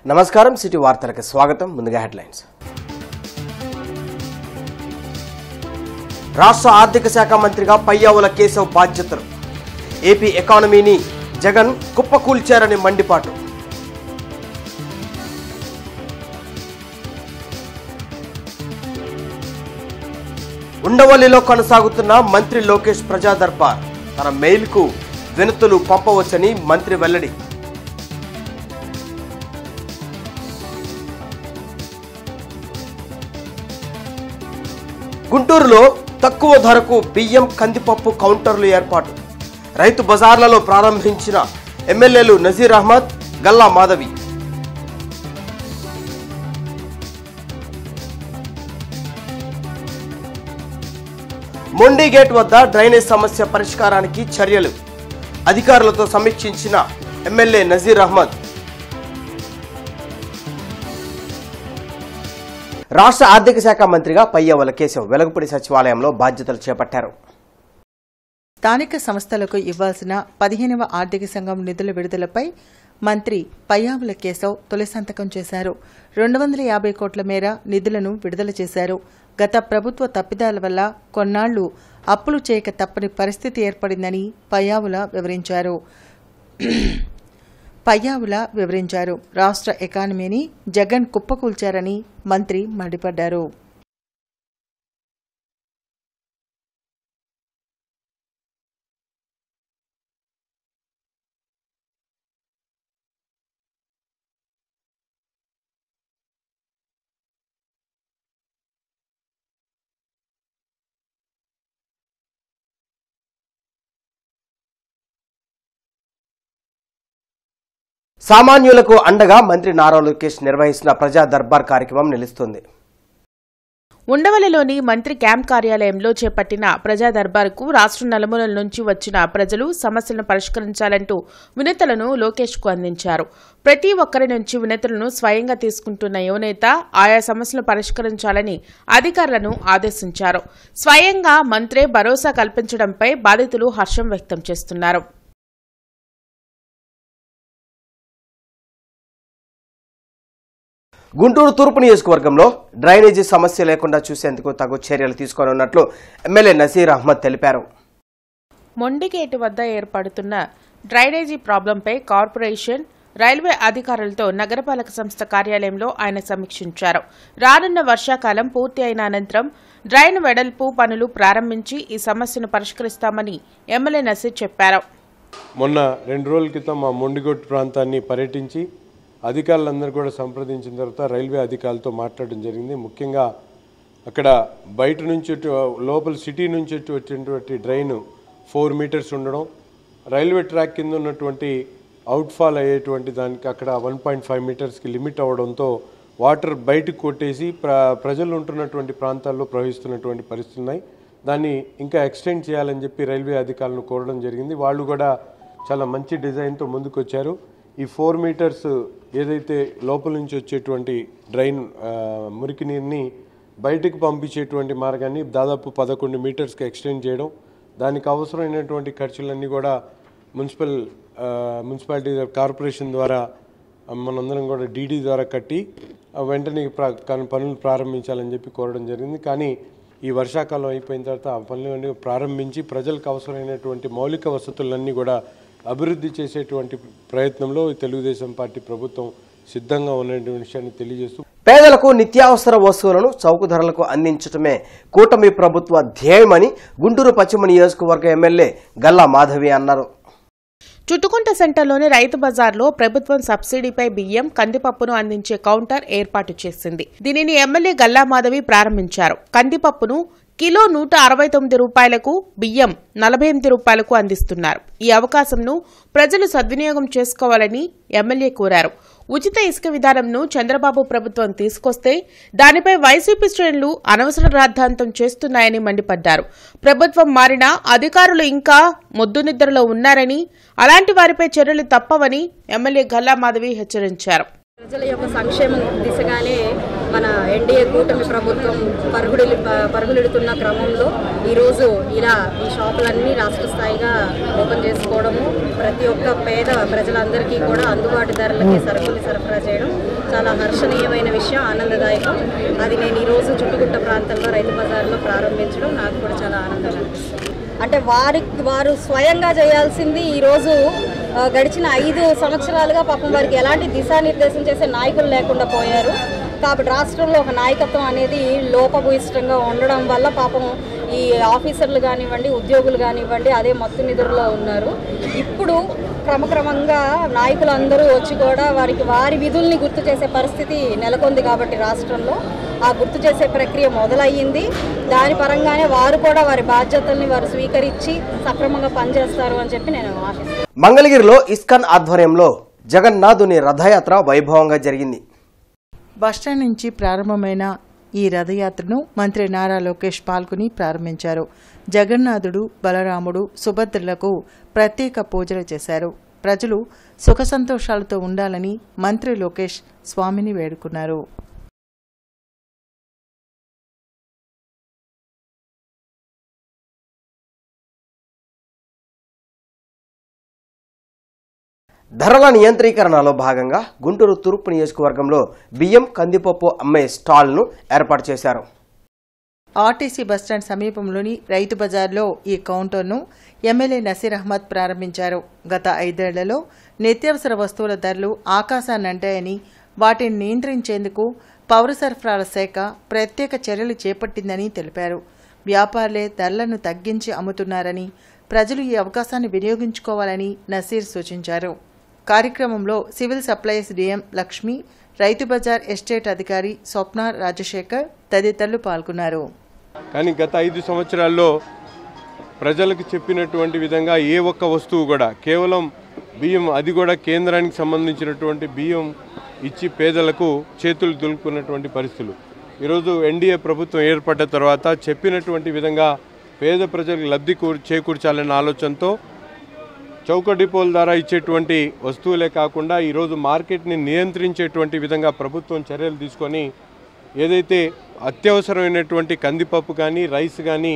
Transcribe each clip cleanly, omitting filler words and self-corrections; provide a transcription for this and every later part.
నమస్కారం సిటీ వార్తలకు స్వాగతం. ముందుగా హెడ్లైన్స్. రాష్ట్ర ఆర్థిక శాఖ మంత్రిగా పయ్యావుల కేశవ్ బాధ్యతలు. ఏపీ ఎకానమీని జగన్ కుప్పకూల్చారని మండిపాటు. ఉండవల్లిలో కొనసాగుతున్న మంత్రి లోకేష్ ప్రజా దర్బార్. తన మెయిల్కు వినతులు పంపవచ్చని మంత్రి వెల్లడి. గుంటూరులో తక్కువ ధరకు బియ్యం, కందిపప్పు కౌంటర్లు ఏర్పాటు. రైతు బజార్లలో ప్రారంభించిన ఎమ్మెల్యేలు నజీర్ అహ్మద్, గల్లా మాధవి. మొండి గేట్ వద్ద డ్రైనేజ్ సమస్య పరిష్కారానికి చర్యలు. అధికారులతో సమీక్షించిన ఎమ్మెల్యే నజీర్ అహ్మద్. రాష్ట్ర ఆర్థిక శాఖ మంత్రిగా పయ్యావుల కేశవ్ వెలగపూడి సచివాలయంలో బాధ్యతలు చేపట్టారు. స్థానిక సంస్థలకు ఇవ్వాల్సిన 15వ ఆర్థిక సంఘం నిధుల విడుదలపై మంత్రి పయ్యావుల కేశవ్ తొలి సంతకం చేశారు. 250 కోట్ల మేర నిధులను విడుదల చేశారు. గత ప్రభుత్వ తప్పిదాల వల్ల కొన్నాళ్లు అప్పులు చేయక తప్పని పరిస్థితి ఏర్పడిందని పయ్యావుల వివరించారు. రాష్ట్ర ఎకానమీని జగన్ కుప్పకూల్చారని మంత్రి మండిపడ్డారు. సామాన్యులకు అండగా మంత్రి నారా లోకేష్ నిర్వహిస్తున్న ప్రజా దర్బార్ కార్యక్రమం నిలుస్తుంది. ఉండవల్లిలోని మంత్రి క్యాంప్ కార్యాలయంలో చేపట్టిన ప్రజా దర్బార్కు రాష్ట్ర నలుమూలల నుంచి వచ్చిన ప్రజలు సమస్యలను పరిష్కరించాలంటూ వినతులను లోకేష్కు అందించారు. ప్రతి ఒక్కరి నుంచి వినతులను స్వయంగా తీసుకుంటున్న యువనేత ఆయా సమస్యలను పరిష్కరించాలని అధికారులను ఆదేశించారు. స్వయంగా మంత్రే భరోసా కల్పించడంపై బాధితులు హర్షం వ్యక్తం చేస్తున్నారు. గుంటూరు తూర్పు నియోజకవర్గంలో డ్రైనేజీ సమస్య లేకుండా చూసేందుకు తగు చర్యలు తీసుకోనున్నట్లు ఎమ్మెల్యే నజీర్ అహ్మద్ తెలిపారు. మొండిగేటు వద్ద ఏర్పడుతున్న డ్రైనేజీ ప్రాబ్లంపై కార్పొరేషన్, రైల్వే అధికారులతో నగరపాలక సంస్థ కార్యాలయంలో ఆయన సమీక్షించారు. రానున్న వర్షాకాలం పూర్తి అయిన అనంతరం డ్రైన్ వెడల్పు పనులు ప్రారంభించి ఈ సమస్యను పరిష్కరిస్తామని ఎమ్మెల్యే నజీర్ చెప్పారు. మొన్న 2 రోజుల క్రితం మా మొండిగోటు ప్రాంతాన్ని పర్యటించి అధికారులందరూ కూడా సంప్రదించిన తర్వాత రైల్వే అధికారులతో మాట్లాడడం జరిగింది. ముఖ్యంగా అక్కడ బయట నుంచి లోపల సిటీ నుంచి వచ్చేటువంటి డ్రైన్ 4 మీటర్స్ ఉండడం, రైల్వే ట్రాక్ కింద ఉన్నటువంటి అవుట్ఫాల్ అయ్యేటువంటి దానికి అక్కడ 1.5 మీటర్స్కి లిమిట్ అవ్వడంతో వాటర్ బయటకు కొట్టేసి ప్రజలు ఉంటున్నటువంటి ప్రాంతాల్లో ప్రవహిస్తున్నటువంటి పరిస్థితులు ఉన్నాయి. దాన్ని ఇంకా ఎక్స్టెండ్ చేయాలని చెప్పి రైల్వే అధికారులను కోరడం జరిగింది. వాళ్ళు కూడా చాలా మంచి డిజైన్తో ముందుకు వచ్చారు. ఈ 4 మీటర్స్ ఏదైతే లోపల నుంచి వచ్చేటువంటి డ్రైన్ మురికి నీరుని బయటకు పంపించేటువంటి మార్గాన్ని దాదాపు 11 మీటర్స్కి ఎక్స్టెండ్ చేయడం, దానికి అవసరమైనటువంటి ఖర్చులన్నీ కూడా మున్సిపాలిటీ కార్పొరేషన్ ద్వారా మనందరం కూడా డీడీ ద్వారా కట్టి వెంటనే పనులు ప్రారంభించాలని చెప్పి కోరడం జరిగింది. కానీ ఈ వర్షాకాలం అయిపోయిన తర్వాత ఆ పనులన్నీ ప్రారంభించి ప్రజలకు అవసరమైనటువంటి మౌలిక వసతులన్నీ కూడా అభివృద్ధి చేసేటువంటి ప్రయత్నంలో తెలుగుదేశం పార్టీ ప్రభుత్వం సిద్ధంగా ఉన్నటువంటి విషయాన్ని తెలియజేస్తూ పేదలకు నిత్యావసర వస్తువులను చౌక ధరలకు అందించడమే కూటమి ప్రభుత్వ ధ్యేయమని గుంటూరు పశ్చిమ నియోజకవర్గ ఎమ్మెల్యే గల్లా మాధవి అన్నారు. చుట్టుకుంట సెంటర్లోని రైతు బజార్లో ప్రభుత్వం సబ్సిడీపై బియ్యం, కందిపప్పును అందించే కౌంటర్ ఏర్పాటు చేసింది. దీనిని ఎమ్మెల్యే గల్లా మాధవి ప్రారంభించారు. కందిపప్పును కిలో 169 రూపాయలకు, బియ్యం 48 రూపాయలకు అందిస్తున్నారు. ఈ అవకాశంను ప్రజలు సద్వినియోగం చేసుకోవాలని ఎమ్మెల్యే కోరారు. ఉచిత ఇసుక విధానంను చంద్రబాబు ప్రభుత్వం తీసుకొస్తే దానిపై వైసీపీ శ్రేణులు అనవసర రాద్ధాంతం చేస్తున్నాయని మండిపడ్డారు. ప్రభుత్వం మారినా అధికారులు ఇంకా మొద్దునిద్రలో ఉన్నారని, అలాంటి వారిపై చర్యలు తప్పవని ఎమ్మెల్యే గల్లా మాధవి హెచ్చరించారు. ప్రజల యొక్క సంక్షేమం దిశగానే మన ఎన్డీఏ కూటమి ప్రభుత్వం పరుగులెడుతున్న క్రమంలో ఈరోజు ఇలా ఈ షాపులన్నీ రాష్ట్ర స్థాయిగా ఓపెన్ చేసుకోవడము, ప్రతి ఒక్క పేద ప్రజలందరికీ కూడా అందుబాటు ధరలకి సరుకులు సరఫరా చేయడం చాలా హర్షణీయమైన విషయం, ఆనందదాయకం. అది నేను ఈరోజు చుట్టుగుట్ట ప్రాంతంలో రైతు బజార్లో ప్రారంభించడం నాకు కూడా చాలా ఆనందంగా అనిపిస్తుంది. అంటే వారు స్వయంగా చేయాల్సింది ఈరోజు గడిచిన 5 సంవత్సరాలుగా పాపం వారికి ఎలాంటి దిశానిర్దేశం చేసే నాయకులు లేకుండా పోయారు. కాబట్టి రాష్ట్రంలో ఒక నాయకత్వం అనేది లోపభూయిష్టంగా ఉండడం వల్ల పాపం ఈ ఆఫీసర్లు కానివ్వండి, ఉద్యోగులు కానివ్వండి అదే మత్తు నిద్రలో ఉన్నారు. ఇప్పుడు క్రమక్రమంగా నాయకులందరూ వచ్చి కూడా వారి విధుల్ని గుర్తు చేసే పరిస్థితి నెలకొంది. కాబట్టి రాష్ట్రంలో ఆ గుర్తు చేసే ప్రక్రియ మొదలయ్యింది. దాని పరంగానే వారు కూడా వారి బాధ్యతల్ని వారు స్వీకరించి సక్రమంగా పనిచేస్తారు అని చెప్పి నేను ఆశిస్తున్నాను. మంగళగిరిలో ఇస్కాన్ ఆధ్వర్యంలో జగన్నాథుని రథయాత్ర వైభవంగా జరిగింది. బస్టాండ్ నుంచి ప్రారంభమైన ఈ రథయాత్రను మంత్రి నారా లోకేష్ పాల్గొని ప్రారంభించారు. జగన్నాథుడు, బలరాముడు, సుభద్రలకు ప్రత్యేక పూజలు చేశారు. ప్రజలు సుఖ సంతోషాలతో ఉండాలని మంత్రి లోకేష్ స్వామిని వేడుకున్నారు. ధరల నియంత్రీకరణలో భాగంగా గుంటూరు తూర్పు నియోజకవర్గంలో బియ్యం, కందిపప్పు అమ్మే స్టాల్ను ఏర్పాటు చేశారు. ఆర్టీసీ బస్టాండ్ సమీపంలోని రైతు బజార్లో ఈ కౌంటర్ను ఎమ్మెల్యే నసీర్ అహ్మద్ ప్రారంభించారు. గత 5 ఏళ్లలో నిత్యావసర వస్తువుల ధరలు ఆకాశాన్నంటాయని, వాటిని నియంత్రించేందుకు పౌర సరఫరాల శాఖ ప్రత్యేక చర్యలు చేపట్టిందని తెలిపారు. వ్యాపారులే ధరలను తగ్గించి అమ్ముతున్నారని, ప్రజలు ఈ అవకాశాన్ని వినియోగించుకోవాలని నసీర్ సూచించారు. కార్యక్రమంలో civil supplies DM Lakshmi, Rythu Bazar estate అధికారి స్వప్న రాజశేఖర్ తదితరులు పాల్గొన్నారు. కానీ గత 5 సంవత్సరాల్లో ప్రజలకు చెప్పినటువంటి విధంగా ఏ ఒక్క వస్తువు కూడా కేవలం బియ్యం, అది కూడా కేంద్రానికి సంబంధించినటువంటి బియ్యం ఇచ్చి పేదలకు చేతులు దులుపుకున్నటువంటి పరిస్థితులు. ఈరోజు ఎన్డీఏ ప్రభుత్వం ఏర్పడ్డ తర్వాత చెప్పినటువంటి విధంగా పేద ప్రజలకు లబ్ధి చేకూర్చాలన్న ఆలోచనతో చౌక డిపోల ద్వారా ఇచ్చేటువంటి వస్తువులే కాకుండా ఈరోజు మార్కెట్ని నియంత్రించేటువంటి విధంగా ప్రభుత్వం చర్యలు తీసుకొని ఏదైతే అత్యవసరమైనటువంటి కందిపప్పు కానీ, రైస్ కానీ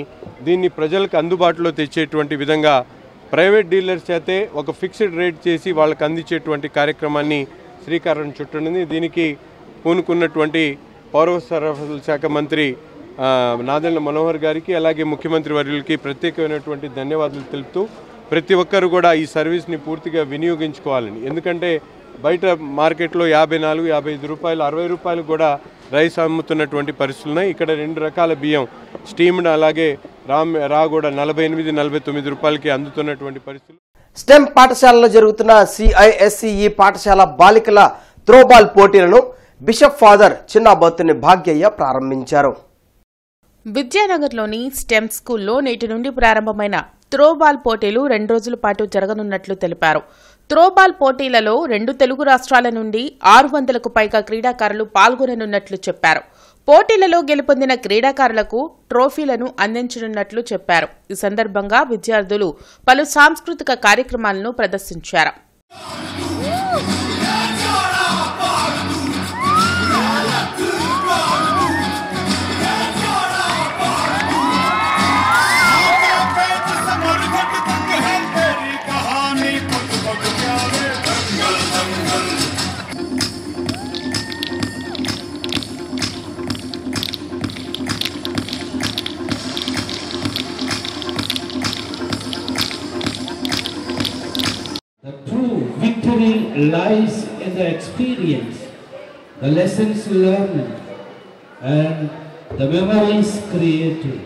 దీన్ని ప్రజలకు అందుబాటులో తెచ్చేటువంటి విధంగా ప్రైవేట్ డీలర్స్ చేతే ఒక ఫిక్స్డ్ రేట్ చేసి వాళ్ళకి అందించేటువంటి కార్యక్రమాన్ని శ్రీకారం చుట్టనుంది. దీనికి పూనుకున్నటువంటి పౌర సరఫరాల శాఖ మంత్రి నాదెండ్ల మనోహర్ గారికి, అలాగే ముఖ్యమంత్రి వర్యులకి ప్రత్యేకమైనటువంటి ధన్యవాదాలు తెలుపుతూ ప్రతి ఒక్కరు కూడా ఈ సర్వీస్ని పూర్తిగా వినియోగించుకోవాలని. ఎందుకంటే బయట మార్కెట్లో 54, 55 రూపాయలు, 60 రూపాయలు కూడా రైస్ అమ్ముతున్నటువంటి పరిస్థితులు ఉన్నాయి. ఇక్కడ 2 రకాల బియ్యం స్టీమ్డ్ అలాగే రా కూడా 48, 49 రూపాయలకి అందుతున్నటువంటి పరిస్థితులు. స్టెమ్ పాఠశాలలో జరుగుతున్న CISCE పాఠశాల బాలికల త్రోబాల్ పోటీలను బిషప్ ఫాదర్ చిన్నబత్తుని భాగ్యయ్య ప్రారంభించారు. విద్యానగర్లోని స్టెమ్ స్కూల్లో నేటి నుండి ప్రారంభమైన త్రోబాల్ పోటీలు 2 రోజుల పాటు జరగనున్నట్లు తెలిపారు. త్రోబాల్ పోటీలలో 2 తెలుగు రాష్ట్రాల నుండి 600కు పైగా క్రీడాకారులు పాల్గొననున్నట్లు చెప్పారు. పోటీలలో గెలుపొందిన క్రీడాకారులకు ట్రోఫీలను అందించనున్నట్లు చెప్పారు. ఈ సందర్భంగా విద్యార్థులు పలు సాంస్కృతిక కార్యక్రమాలను ప్రదర్శించారు. Victory lies in the experience, the lessons learned, and the memories created.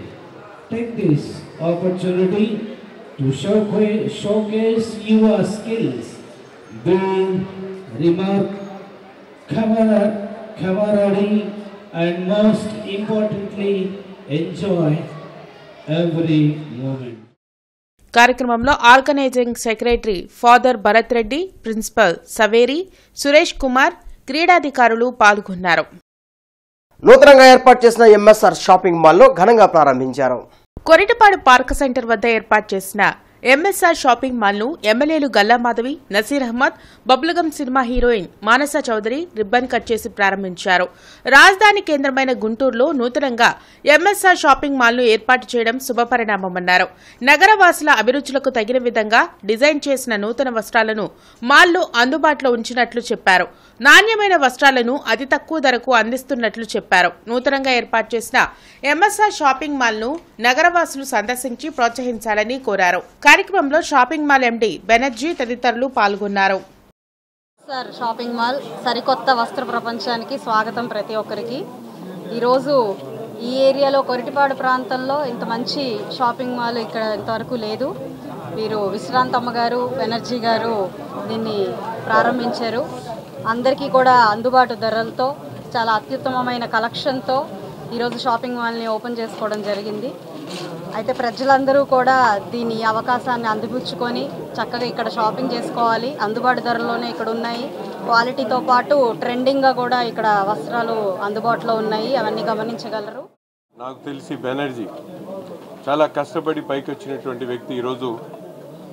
Take this opportunity to showcase your skills, build remark, camaraderie, and most importantly, enjoy every moment. కార్యక్రమంలో organizing secretary father Bharat Reddy, principal Saveri, Suresh Kumar, క్రీడాధికారులు పాల్గొన్నారు. నూతనంగా ఏర్పాటు చేసిన MSR shopping mall ను ఘనంగా ప్రారంభించారు. Koritepadu park centre వద్ద ఏర్పాటు చేసిన ఎంఎస్ఆర్ షాపింగ్ మాల్ను ఎమ్మెల్యేలు గల్లా మాధవి, నసీర్ అహ్మద్, బబ్లుగం సినిమా హీరోయిన్ మానస చౌదరి రిబ్బన్ కట్ చేసి ప్రారంభించారు. రాజధాని కేంద్రమైన గుంటూరులో నూతనంగా ఎంఎస్ఆర్ షాపింగ్ మాల్ను ఏర్పాటు చేయడం శుభపరిణామమన్నారు. నగరవాసుల అభిరుచులకు తగిన విధంగా డిజైన్ చేసిన నూతన వస్త్రాలను మాల్లో అందుబాటులో ఉంచినట్లు చెప్పారు. నాణ్యమైన వస్త్రాలను అతి తక్కువ ధరకు అందిస్తున్నట్లు చెప్పారు. నూతనంగా ఏర్పాటు చేసిన ఎంఎస్ఆర్ షాపింగ్ మాల్ను నగరవాసులు సందర్శించి ప్రోత్సహించాలని కోరారు. కార్యక్రమంలో షాపింగ్ మాల్ ఎండీ బెనర్జీ తదితరులు పాల్గొన్నారు. సార్ షాపింగ్ మాల్ సరికొత్త వస్త్ర ప్రపంచానికి స్వాగతం. ప్రతి ఒక్కరికి ఈరోజు ఈ ఏరియాలో కొరిటిపాడు ప్రాంతంలో ఇంత మంచి షాపింగ్ మాల్ ఇక్కడ ఇంతవరకు లేదు. వీరు విశ్రాంతమ్మ గారు, బెనర్జీ గారు దీన్ని ప్రారంభించారు. అందరికీ కూడా అందుబాటు ధరలతో చాలా అత్యుత్తమమైన కలెక్షన్తో ఈరోజు షాపింగ్ మాల్ని ఓపెన్ చేసుకోవడం జరిగింది. అయితే ప్రజలందరూ కూడా దీని అవకాశాన్ని అందిపుచ్చుకొని చక్కగా ఇక్కడ షాపింగ్ చేసుకోవాలి. అందుబాటు ధరలోనే ఇక్కడ ఉన్నాయి. క్వాలిటీతో పాటు ట్రెండింగ్గా కూడా ఇక్కడ వస్త్రాలు అందుబాటులో ఉన్నాయి. అవన్నీ గమనించగలరు. నాకు తెలిసి బెనర్జీ చాలా కష్టపడి పైకి వచ్చినటువంటి వ్యక్తి ఈరోజు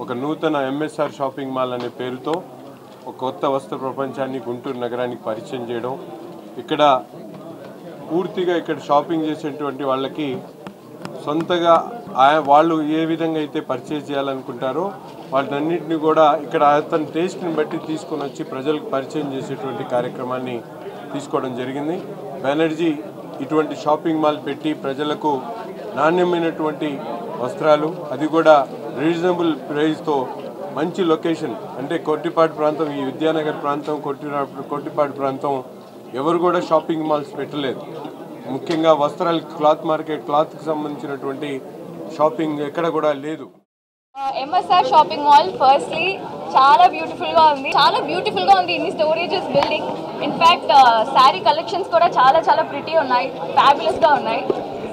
ఒక నూతన ఎంఎస్ఆర్ షాపింగ్ మాల్ అనే పేరుతో ఒక కొత్త వస్త్ర ప్రపంచాన్ని గుంటూరు నగరానికి పరిచయం చేయడం, ఇక్కడ పూర్తిగా ఇక్కడ షాపింగ్ చేసేటువంటి వాళ్ళకి సొంతగా వాళ్ళు ఏ విధంగా అయితే పర్చేజ్ చేయాలనుకుంటారో వాటన్నింటినీ కూడా ఇక్కడ అతని టేస్ట్ని బట్టి తీసుకొని వచ్చి ప్రజలకు పరిచయం చేసేటువంటి కార్యక్రమాన్ని తీసుకోవడం జరిగింది. బెనర్జీ ఇటువంటి షాపింగ్ మాల్ పెట్టి ప్రజలకు నాణ్యమైనటువంటి వస్త్రాలు, అది కూడా రీజనబుల్ ప్రైస్తో మంచి లొకేషన్ అంటే కొట్టిపాడు ప్రాంతం, ఈ విద్యానగర్ ప్రాంతం, కొట్టిపాడు ప్రాంతం ఎవరు కూడా షాపింగ్ మాల్స్ పెట్టలేదు. ముఖ్యంగా వస్త్రాలు క్లాత్ మార్కెట్, క్లాత్కి సంబంధించినటువంటి షాపింగ్ ఎక్కడ కూడా లేదు. ఎంఎస్ఆర్ షాపింగ్ మాల్ ఫస్ట్లీ చాలా బ్యూటిఫుల్గా ఉంది. ఇన్ని storages building, in fact sari collections కూడా చాలా చాలా ప్రిటీ ఉన్నాయి, ఫ్యాబులస్గా ఉన్నాయి.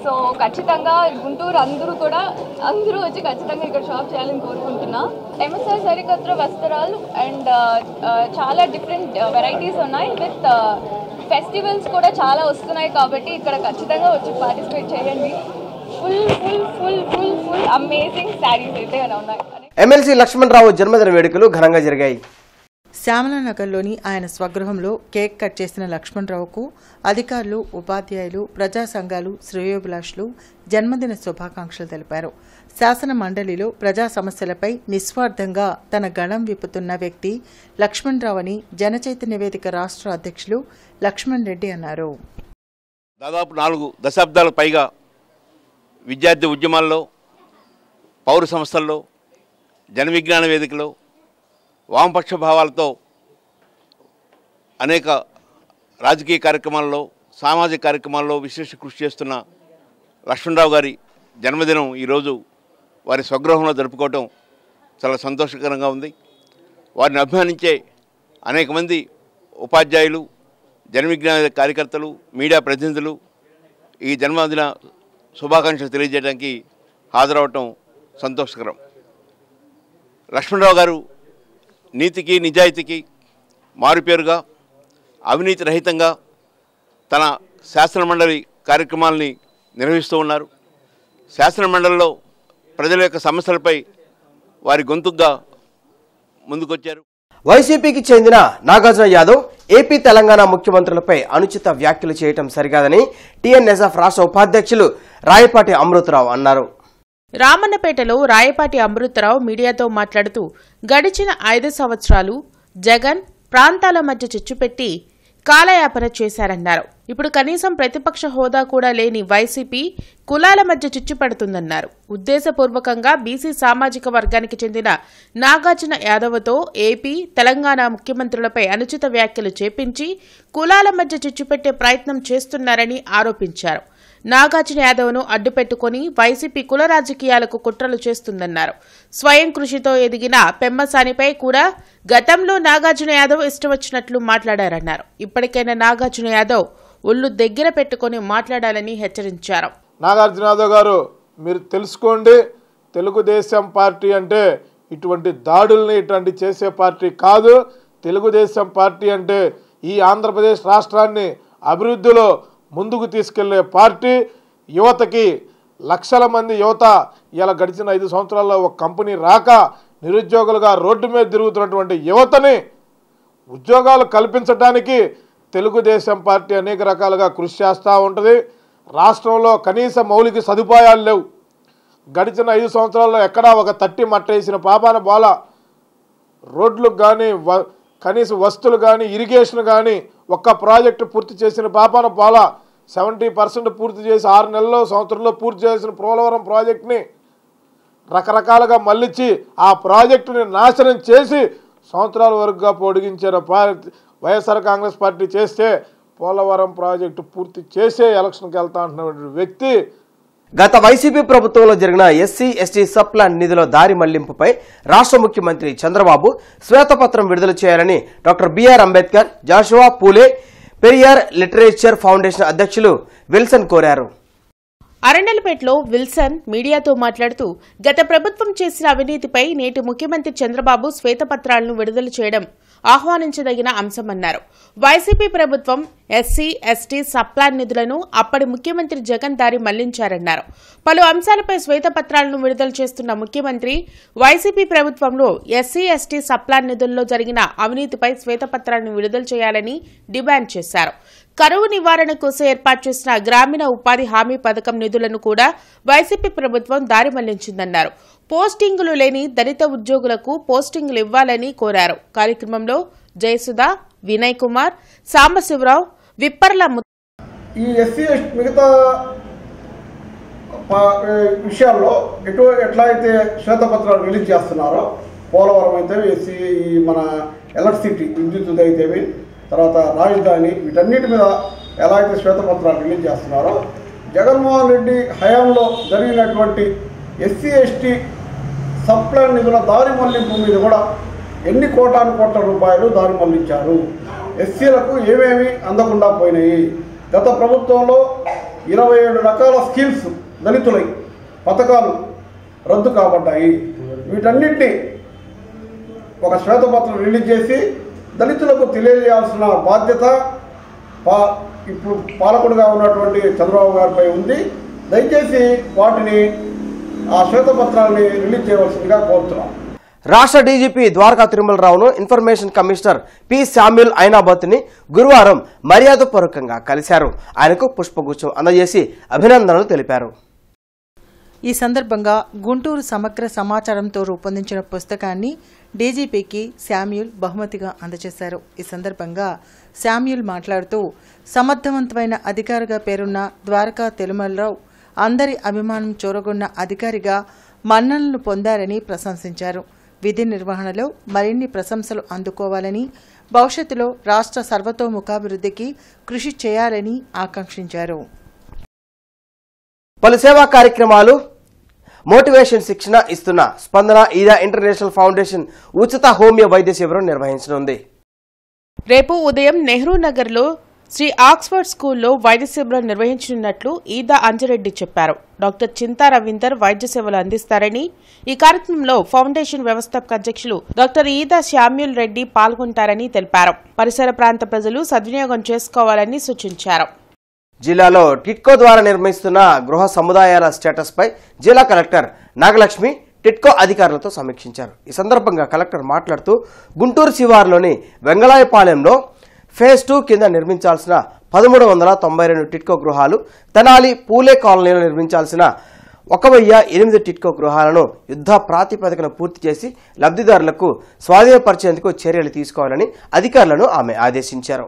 సో ఖచ్చితంగా గుంటూరు అందరూ వచ్చి ఖచ్చితంగా ఇక్కడ షాప్ చేయాలని కోరుకుంటున్నా. ఎంఎస్ఆర్ సరికొత్త వస్త్రాలు అండ్ చాలా డిఫరెంట్ వెరైటీస్ ఉన్నాయి. విత్ ఫెస్టివల్స్ కూడా చాలా వస్తున్నాయి కాబట్టి ఇక్కడ ఖచ్చితంగా వచ్చి పార్టిసిపేట్ చేయండి. ఫుల్ అమేజింగ్ శారీస్ అయితే ఉన్నాయి. ఎమ్మెల్సీ లక్ష్మణరావు జన్మదిన వేడుకలు ఘనంగా జరిగాయి. శ్యామలానగర్లోని ఆయన స్వగృహంలో కేక్ కట్ చేసిన లక్ష్మణరావుకు అధికారులు, ఉపాధ్యాయులు, ప్రజా సంఘాలు, శ్రేయోభిలాషులు జన్మదిన శుభాకాంక్షలు తెలిపారు. శాసన మండలిలో ప్రజా సమస్యలపై నిస్వార్థంగా తన గళం విప్పుతున్న వ్యక్తి లక్ష్మణరావు అని జనచైతన్య వేదిక రాష్ట్ర అధ్యక్షులు లక్ష్మణ్ రెడ్డి అన్నారు. దాదాపు 4 దశాబ్దాలకు పైగా విద్యార్థి ఉద్యమాల్లో, పౌర సంస్థల్లో, జన విజ్ఞాన వేదికలో, వామపక్ష భావాలతో అనేక రాజకీయ కార్యక్రమాల్లో, సామాజిక కార్యక్రమాల్లో విశేష కృషి చేస్తున్న లక్ష్మణరావు గారి జన్మదినం ఈరోజు వారి స్వగృహంలో జరుపుకోవటం చాలా సంతోషకరంగా ఉంది. వారిని అభిమానించే అనేక మంది ఉపాధ్యాయులు, జన విజ్ఞాన కార్యకర్తలు, మీడియా ప్రతినిధులు ఈ జన్మదిన శుభాకాంక్షలు తెలియజేయడానికి హాజరవటం సంతోషకరం. లక్ష్మణరావు గారు నీతికి, నిజాయితీకి మారుపేరుగా, అవినీతి రహితంగా తన శాసనమండలి కార్యక్రమాలని నిర్వహిస్తూ ఉన్నారు. శాసనమండలిలో ప్రజల యొక్క సమస్యలపై వారి గొంతుగా ముందుకొచ్చారు. వైసీపీకి చెందిన నాగార్జున యాదవ్ ఏపీ, తెలంగాణ ముఖ్యమంత్రులపై అనుచిత వ్యాఖ్యలు చేయడం సరికాదని టీఎన్ఎస్ఎఫ్ రాష్ట్ర ఉపాధ్యక్షులు రాయపాటి అమృతరావు అన్నారు. రామన్నపేటలో రాయపాటి అమృతరావు మీడియాతో మాట్లాడుతూ గడిచిన 5 సంవత్సరాలు జగన్ ప్రాంతాల మధ్య చిచ్చుపెట్టి కాలయాపన చేశారన్నారు. ఇప్పుడు కనీసం ప్రతిపక్ష హోదా కూడా లేని వైసీపీ కులాల మధ్య చిచ్చుపెడుతుందన్నారు. ఉద్దేశపూర్వకంగా బీసీ సామాజిక వర్గానికి చెందిన నాగార్జున యాదవ్తో ఏపీ, తెలంగాణ ముఖ్యమంత్రులపై అనుచిత వ్యాఖ్యలు చేపించి కులాల మధ్య చిచ్చుపెట్టే ప్రయత్నం చేస్తున్నారని ఆరోపించారు. నాగార్జున యాదవ్ను అడ్డుపెట్టుకుని వైసీపీ కుల రాజకీయాలకు కుట్రలు చేస్తుందన్నారు. స్వయం కృషితో ఎదిగిన పెమ్మసానిపై కూడా గతంలో నాగార్జున యాదవ్ ఇష్టం వచ్చినట్లు మాట్లాడారన్నారు. ఇప్పటికైనా నాగార్జున యాదవ్ ఒళ్ళు దగ్గర పెట్టుకుని మాట్లాడాలని హెచ్చరించారు. నాగార్జున యాదవ్ గారు, మీరు తెలుసుకోండి, తెలుగుదేశం పార్టీ అంటే ఇటువంటి దాడుల్ని ఇటువంటి చేసే పార్టీ కాదు. తెలుగుదేశం పార్టీ అంటే ఈ ఆంధ్రప్రదేశ్ రాష్ట్రాన్ని అభివృద్ధిలో ముందుకు తీసుకెళ్లే పార్టీ, యువతకి లక్షల మంది యువత ఇలా గడిచిన 5 సంవత్సరాల్లో ఒక కంపెనీ రాక నిరుద్యోగులుగా రోడ్డు మీద తిరుగుతున్నటువంటి యువతని ఉద్యోగాలు కల్పించడానికి తెలుగుదేశం పార్టీ అనేక రకాలుగా కృషి చేస్తూ ఉంటుంది. రాష్ట్రంలో కనీస మౌలిక సదుపాయాలు లేవు. గడిచిన 5 సంవత్సరాల్లో ఎక్కడా ఒక తట్టి మట్టేసిన పాపాన బాల రోడ్లకు కానీ కనీస వస్తువులు కానీ ఇరిగేషన్ కానీ ఒక్క ప్రాజెక్టు పూర్తి చేసిన పాపాన బాల 70% పూర్తి చేసి 6 నెలల్లో సంవత్సరంలో పూర్తి చేసిన పోలవరం ప్రాజెక్టుని రకరకాలుగా మళ్ళించి ఆ ప్రాజెక్టుని నాశనం చేసి సంవత్సరాల వరకుగా పొడిగించారు వైఎస్ఆర్ కాంగ్రెస్ పార్టీ చేస్తే పోలవరం ప్రాజెక్టు పూర్తి చేసే ఎలక్షన్కి వెళ్తా అంటున్నటువంటి వ్యక్తి. గత వైసీపీ ప్రభుత్వంలో జరిగిన ఎస్సీ ఎస్టీ సబ్ ప్లాన్ నిధుల దారి మళ్లింపుపై రాష్ట్ర ముఖ్యమంత్రి చంద్రబాబు శ్వేతపత్రం విడుదల చేయాలని డాక్టర్ బిఆర్ అంబేద్కర్, జాషువా పూలే పెరియార్ లిటరేచర్ ఫౌండేషన్ అధ్యక్షులు విల్సన్ కోరారు. అరండల్పేటలో విల్సన్ మీడియాతో మాట్లాడుతూ గత ప్రభుత్వం చేసిన అవినీతిపై నేటి ముఖ్యమంత్రి చంద్రబాబు శ్వేతపత్రాలను విడుదల చేయడం ఆహ్వానించదగిన అంశమన్నారు. వైసీపీ ప్రభుత్వం ఎస్సీ ఎస్టీ సబ్ ప్లాన్ నిధులను అప్పటి ముఖ్యమంత్రి జగన్ దారి మళ్లించారన్నారు. పలు అంశాలపై శ్వేతపత్రాలను విడుదల చేస్తున్న ముఖ్యమంత్రి వైసీపీ ప్రభుత్వంలో ఎస్సీ ఎస్టీ సబ్ ప్లాన్ నిధుల్లో జరిగిన అవినీతిపై శ్వేతపత్రాలను విడుదల చేయాలని డిమాండ్ చేశారు. కరువు నివారణ కోసం ఏర్పాటు చేసిన గ్రామీణ ఉపాధి హామీ పథకం నిధులను కూడా వైసీపీ ప్రభుత్వం దారి మళ్లించిందన్నారు. పోస్టింగులు లేని దళిత ఉద్యోగులకు పోస్టింగులు ఇవ్వాలని కోరారు. కార్యక్రమంలో జయసుధ, వినయ్ కుమార్, సాంబశివరావు, విప్పర్ల ఈ ఎస్సీ మిగతా విషయాల్లో ఎట్లా అయితే శ్వేతపత్రాలు రిలీజ్ చేస్తున్నారో పోలవరం అయితే ఎస్సీ మన ఎలక్ట్రిసిటీ విద్యుత్ అయితేవి తర్వాత రాజధాని వీటన్నిటి మీద ఎలా అయితే శ్వేతపత్రాలు రిలీజ్ చేస్తున్నారో జగన్మోహన్ రెడ్డి హయాంలో జరిగినటువంటి ఎస్సీ ఎస్టీ సబ్ ప్లాన్ నిధుల దారి మళ్లింపు మీద కూడా ఎన్ని కోట్ల రూపాయలు దారి మళ్లించారు, ఎస్సీలకు ఏమేమి అందకుండా పోయినాయి. గత ప్రభుత్వంలో 27 రకాల స్కీమ్స్ దళితులై పథకాలు రద్దు కాబడ్డాయి. వీటన్నిటినీ ఒక శ్వేతపత్రం రిలీజ్ చేసి దళితులకు తెలియజేయాల్సిన బాధ్యత ఇప్పుడు పాలకుడుగా ఉన్నటువంటి చంద్రబాబు గారిపై ఉంది. దయచేసి వాటిని ఆ శ్వేతపత్రాన్ని రిలీజ్ చేయవలసిందిగా కోరుతున్నాం. రాష్ట్ర డీజీపీ ద్వారకా తిరుమలరావును ఇన్ఫర్మేషన్ కమిషనర్ పి శామ్యూల్ ఐనాబత్ని గురువారం మర్యాదపూర్వకంగా కలిశారు. ఆయనకు పుష్పగుచ్చం అందజేసి అభినందనలు తెలిపారు. ఈ సందర్భంగా గుంటూరు సమగ్ర సమాచారంతో రూపొందించిన పుస్తకాన్ని డీజీపీకి శామ్యూల్ బహుమతిగా అందజేశారు. ఈ సందర్భంగా శామ్యూల్ మాట్లాడుతూ సమర్థవంతమైన అధికారిగా పేరున్న ద్వారకా తిరుమలరావు అందరి అభిమానం చూరగొన్న అధికారిగా మన్ననలు పొందారని ప్రశంసించారు. విధి నిర్వహణలో మరిన్ని ప్రశంసలు అందుకోవాలని, భవిష్యత్తులో రాష్ట్ర సర్వతోముఖాభివృద్ధికి కృషి చేయాలని ఆకాంక్షించారు. పలు సేవా కార్యక్రమాలు, మోటివేషన్ శిక్షణ ఇస్తున్న స్పందన ఈదా ఇంటర్నేషనల్ ఫౌండేషన్ ఉచిత హోమియో వైద్య శిబిరం నిర్వహించనుంది. రేపు ఉదయం నెహ్రూ నగర్లో శ్రీ ఆక్స్ఫర్డ్ స్కూల్లో వైద్య శిబిరం నిర్వహించనున్నట్లు ఈదా అంజిరెడ్డి చెప్పారు. డాక్టర్ చింతా రవీందర్ వైద్య సేవలు అందిస్తారని, ఈ కార్యక్రమంలో ఫౌండేషన్ వ్యవస్థాపక అధ్యక్షులు డాక్టర్ ఈదా శామ్యూల్ రెడ్డి పాల్గొంటారని తెలిపారు. పరిసర ప్రాంత ప్రజలు సద్వినియోగం చేసుకోవాలని సూచించారు. జిల్లాలో టిట్కో ద్వారా నిర్మిస్తున్న గృహ సముదాయాల స్టేటస్ పై జిల్లా కలెక్టర్ నాగలక్ష్మి టిట్కో అధికారులతో సమీక్షించారు. ఈ సందర్భంగా కలెక్టర్ మాట్లాడుతూ గుంటూరు శివారులోని వెంగళాయపాలెంలో ఫేజ్ 2 కింద నిర్మించాల్సిన 1392 టిట్కో గృహాలు, తెనాలి పూలే కాలనీలో నిర్మించాల్సిన 1008 టిట్కో గృహాలను యుద్ధ ప్రాతిపదికన పూర్తి చేసి లబ్ధిదారులకు స్వాధీనపరిచేందుకు చర్యలు తీసుకోవాలని అధికారులను ఆమె ఆదేశించారు.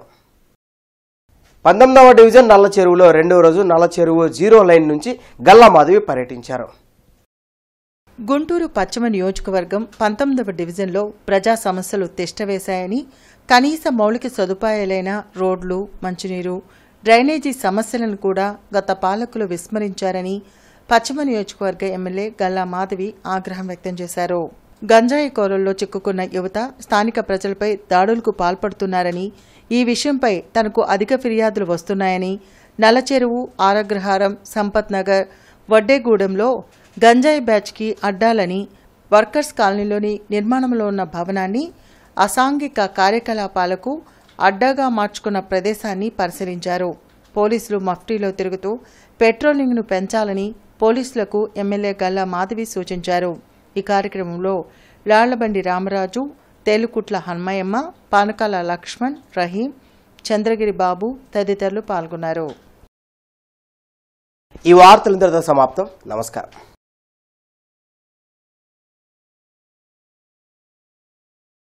19వ డివిజన్ నల్ల చెరువులో రెండవ రోజు నల్ల చెరువు 0 లైన్ నుంచి గల్లామాధవి పర్యటించారు. గుంటూరు పశ్చిమ నియోజకవర్గం 19వ డివిజన్లో ప్రజా సమస్యలు తిష్టవేశాయని, కనీస మౌలిక సదుపాయాలైన రోడ్లు, మంచినీరు, డ్రైనేజీ సమస్యలను కూడా గత పాలకులు విస్మరించారని పశ్చిమ నియోజకవర్గ ఎమ్మెల్యే గల్లా మాధవి ఆగ్రహం వ్యక్తం చేశారు. గంజాయి కోరల్లో చిక్కుకున్న యువత స్థానిక ప్రజలపై దాడులకు పాల్పడుతున్నారని, ఈ విషయంపై తనకు అధిక ఫిర్యాదులు వస్తున్నాయని, నల్లచెరువు, ఆరగ్రహారం, సంపత్ నగర్, వడ్డేగూడెంలో గంజాయి బ్యాచ్కి అడ్డాలని, వర్కర్స్ కాలనీలోని నిర్మాణంలో ఉన్న భవనాన్ని అసాంఘిక కార్యకలాపాలకు అడ్డాగా మార్చుకున్న ప్రదేశాన్ని పరిశీలించారు. పోలీసులు మఫ్టీలో తిరుగుతూ పెట్రోలింగ్ను పెంచాలని పోలీసులకు ఎమ్మెల్యే గల్లా మాధవి సూచించారు. ఈ కార్యక్రమంలో లాళ్లబండి రామరాజు, తేలుకుట్ల హన్మయమ్మ, పానకాల లక్ష్మణ్, రహీం, చంద్రగిరి బాబు తదితరులు పాల్గొన్నారు. ఈ వార్తలు ఇంతటితో సమాప్తం. నమస్కారం.